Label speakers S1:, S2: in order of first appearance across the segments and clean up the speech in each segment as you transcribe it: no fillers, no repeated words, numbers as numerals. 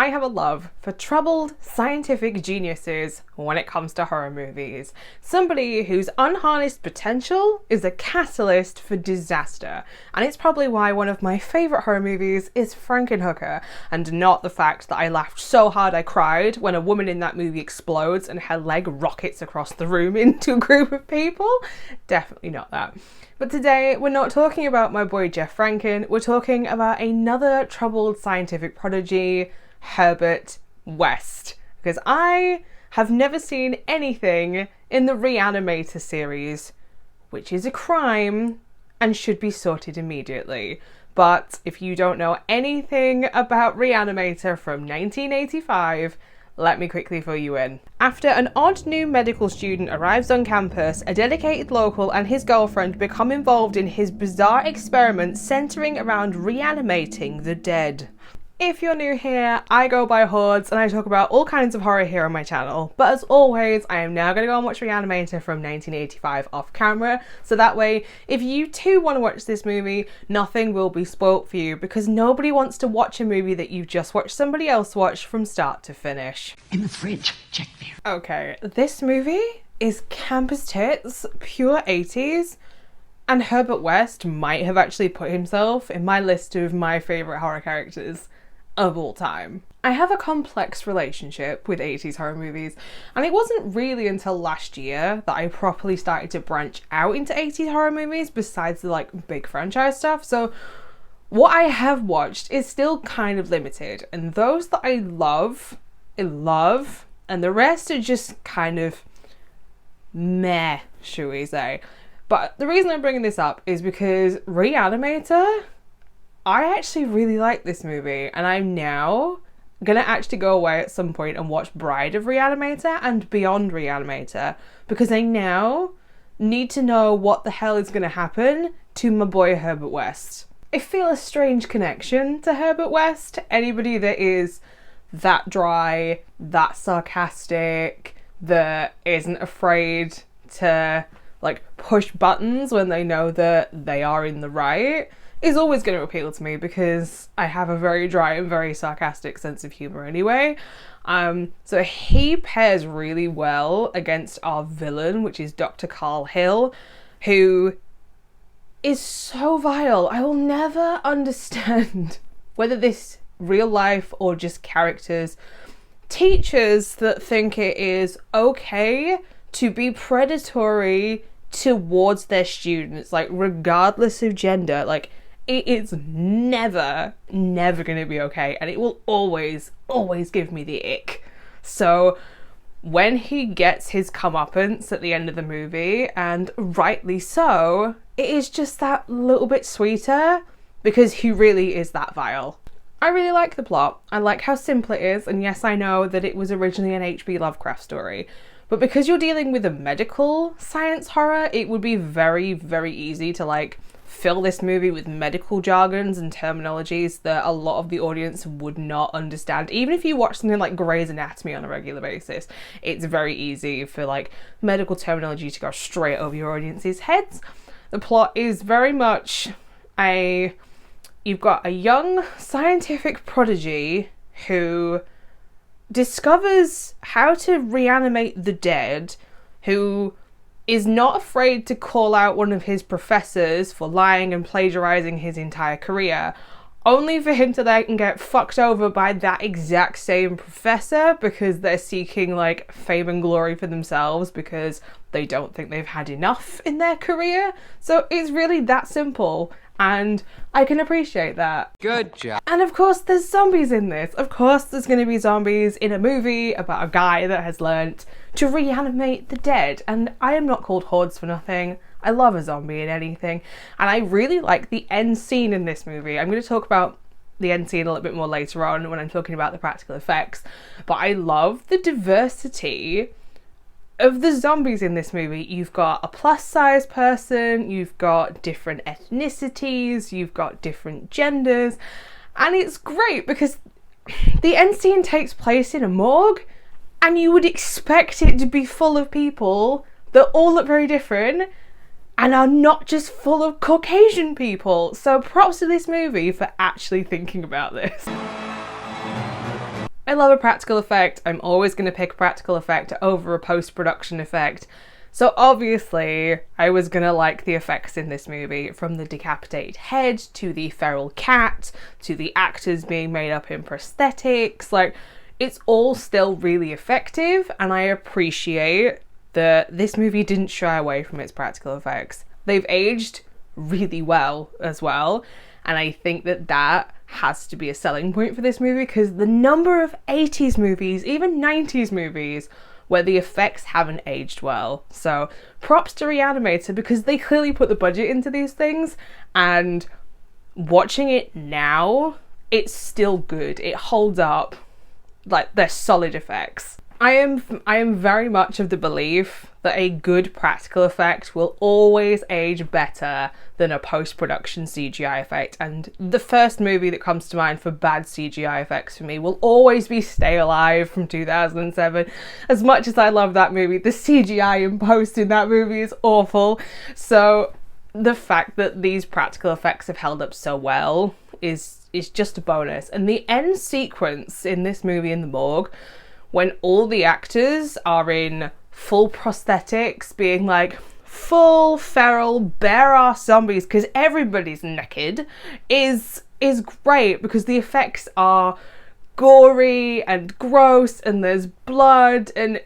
S1: I have a love for troubled scientific geniuses when it comes to horror movies. Somebody whose unharnessed potential is a catalyst for disaster. And it's probably why one of my favourite horror movies is Frankenhooker, and not the fact that I laughed so hard I cried when a woman in that movie explodes and her leg rockets across the room into a group of people. Definitely not that. But today, we're not talking about my boy Jeff Franken, we're talking about another troubled scientific prodigy, Herbert West. Because I have never seen anything in the Re-Animator series, which is a crime and should be sorted immediately. But if you don't know anything about Re-Animator from 1985, let me quickly fill you in. After an odd new medical student arrives on campus, a dedicated local and his girlfriend become involved in his bizarre experiment centering around reanimating the dead. If you're new here, I go by Hordes and I talk about all kinds of horror here on my channel, but as always, I am now going to go and watch Re-Animator from 1985 off camera, so that way, if you too want to watch this movie, nothing will be spoilt for you, because nobody wants to watch a movie that you've just watched somebody else watch from start to finish.
S2: In the fridge, check there.
S1: Okay, this movie is campus tits, pure 80s, and Herbert West might have actually put himself in my list of my favourite horror characters of all time. I have a complex relationship with 80s horror movies, and it wasn't really until last year that I properly started to branch out into 80s horror movies besides the like big franchise stuff. So what I have watched is still kind of limited, and those that I love, and the rest are just kind of meh, shall we say. But the reason I'm bringing this up is because Re-Animator, I actually really like this movie, and I'm now gonna actually go away at some point and watch Bride of Re-Animator and Beyond Re-Animator, because I now need to know what the hell is gonna happen to my boy Herbert West. I feel a strange connection to Herbert West. Anybody that is that dry, that sarcastic, that isn't afraid to like push buttons when they know that they are in the right is always going to appeal to me, because I have a very dry and very sarcastic sense of humour anyway. So he pairs really well against our villain, which is Dr. Carl Hill, who is so vile. I will never understand whether this real life or just characters. Teachers that think it is okay to be predatory towards their students, like regardless of gender, like it is never going to be okay, and it will always give me the ick. So when he gets his comeuppance at the end of the movie, and rightly so, it is just that little bit sweeter because he really is that vile. I really like the plot. I like how simple it is, and yes, I know that it was originally an H.P. Lovecraft story, but because you're dealing with a medical science horror, it would be very, very easy to like fill this movie with medical jargons and terminologies that a lot of the audience would not understand. Even if you watch something like Grey's Anatomy on a regular basis, it's very easy for like medical terminology to go straight over your audience's heads. The plot is very much you've got a young scientific prodigy who discovers how to reanimate the dead, who is not afraid to call out one of his professors for lying and plagiarizing his entire career, only for him to then get fucked over by that exact same professor because they're seeking like fame and glory for themselves because they don't think they've had enough in their career. So it's really that simple, and I can appreciate that.
S3: Good job.
S1: And of course there's zombies in this. Of course there's going to be zombies in a movie about a guy that has learnt to reanimate the dead, and I am not called Hordes for nothing. I love a zombie in anything, and I really like the end scene in this movie. I'm going to talk about the end scene a little bit more later on when I'm talking about the practical effects, but I love the diversity of the zombies in this movie. You've got a plus size person, you've got different ethnicities, you've got different genders, and it's great because the end scene takes place in a morgue, and you would expect it to be full of people that all look very different and are not just full of Caucasian people. So props to this movie for actually thinking about this. I love a practical effect. I'm always going to pick a practical effect over a post-production effect. So obviously, I was gonna like the effects in this movie, from the decapitated head, to the feral cat, to the actors being made up in prosthetics. Like, it's all still really effective, and I appreciate that this movie didn't shy away from its practical effects. They've aged really well as well, and I think that that has to be a selling point for this movie, because the number of 80s movies, even 90s movies, where the effects haven't aged well. So props to Re-Animator, because they clearly put the budget into these things, and watching it now, it's still good. It holds up. Like, they're solid effects. I am very much of the belief that a good practical effect will always age better than a post-production CGI effect, and the first movie that comes to mind for bad CGI effects for me will always be Stay Alive from 2007. As much as I love that movie, the CGI in post in that movie is awful. So the fact that these practical effects have held up so well is just a bonus. And the end sequence in this movie in the morgue, when all the actors are in full prosthetics, being like full feral bare-ass zombies because everybody's naked, is great, because the effects are gory and gross, and there's blood, and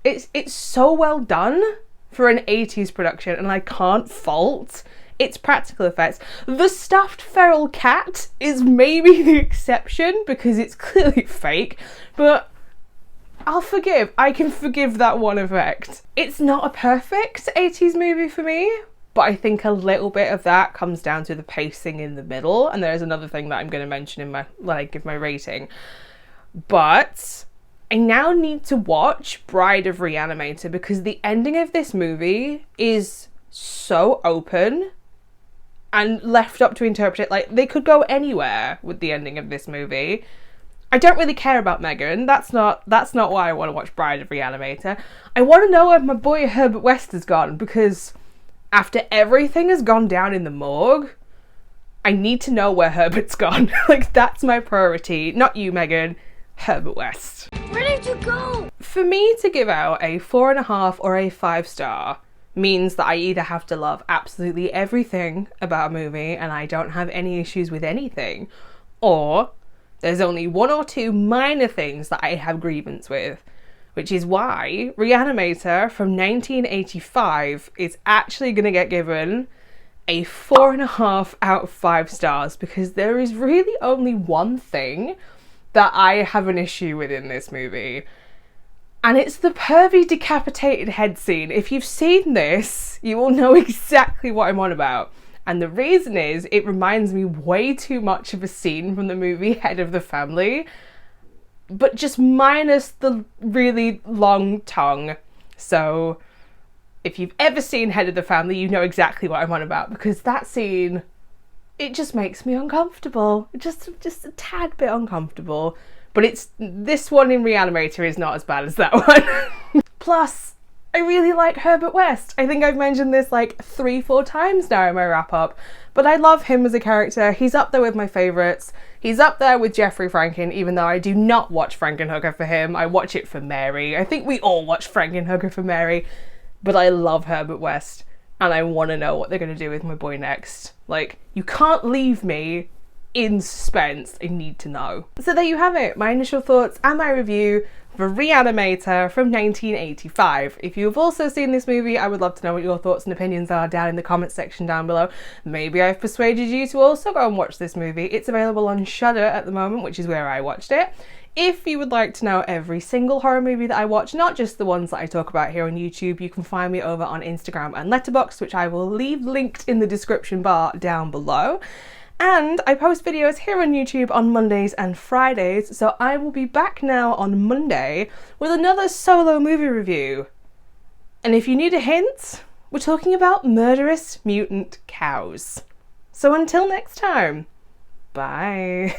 S1: it's so well done for an 80s production, and I can't fault its practical effects. The stuffed feral cat is maybe the exception, because it's clearly fake, but I can forgive that one effect. It's not a perfect 80s movie for me, but I think a little bit of that comes down to the pacing in the middle, and there's another thing that I'm going to mention when I give my rating. But I now need to watch Bride of Re-Animator, because the ending of this movie is so open and left up to interpret it. Like, they could go anywhere with the ending of this movie. I don't really care about Megan. That's not why I want to watch Bride of Re-Animator. I want to know where my boy Herbert West has gone, because after everything has gone down in the morgue, I need to know where Herbert's gone. Like, that's my priority. Not you, Megan. Herbert West.
S2: Where did you go?
S1: For me to give out a 4.5 or a 5 star means that I either have to love absolutely everything about a movie and I don't have any issues with anything, or there's only one or two minor things that I have grievance with, which is why Re-Animator from 1985 is actually going to get given a 4.5 out of 5 stars, because there is really only one thing that I have an issue with in this movie, and it's the pervy decapitated head scene. If you've seen this, you will know exactly what I'm on about. And the reason is, it reminds me way too much of a scene from the movie Head of the Family, but just minus the really long tongue. So if you've ever seen Head of the Family, you know exactly what I'm on about, because that scene, it just makes me uncomfortable. Just a tad bit uncomfortable. But this one in Re-Animator is not as bad as that one. Plus, I really like Herbert West. I think I've mentioned this like 3-4 times now in my wrap up, but I love him as a character. He's up there with my favourites. He's up there with Jeffrey Franken, even though I do not watch Frankenhooker for him. I watch it for Mary. I think we all watch Frankenhooker for Mary, but I love Herbert West, and I want to know what they're going to do with my boy next. Like, you can't leave me in suspense. I need to know. So there you have it, my initial thoughts and my review for Re-Animator from 1985. If you've also seen this movie, I would love to know what your thoughts and opinions are down in the comments section down below. Maybe I've persuaded you to also go and watch this movie. It's available on Shudder at the moment, which is where I watched it. If you would like to know every single horror movie that I watch, not just the ones that I talk about here on YouTube, you can find me over on Instagram and Letterboxd, which I will leave linked in the description bar down below. And I post videos here on YouTube on Mondays and Fridays, so I will be back now on Monday with another solo movie review. And if you need a hint, we're talking about murderous mutant cows. So until next time, bye.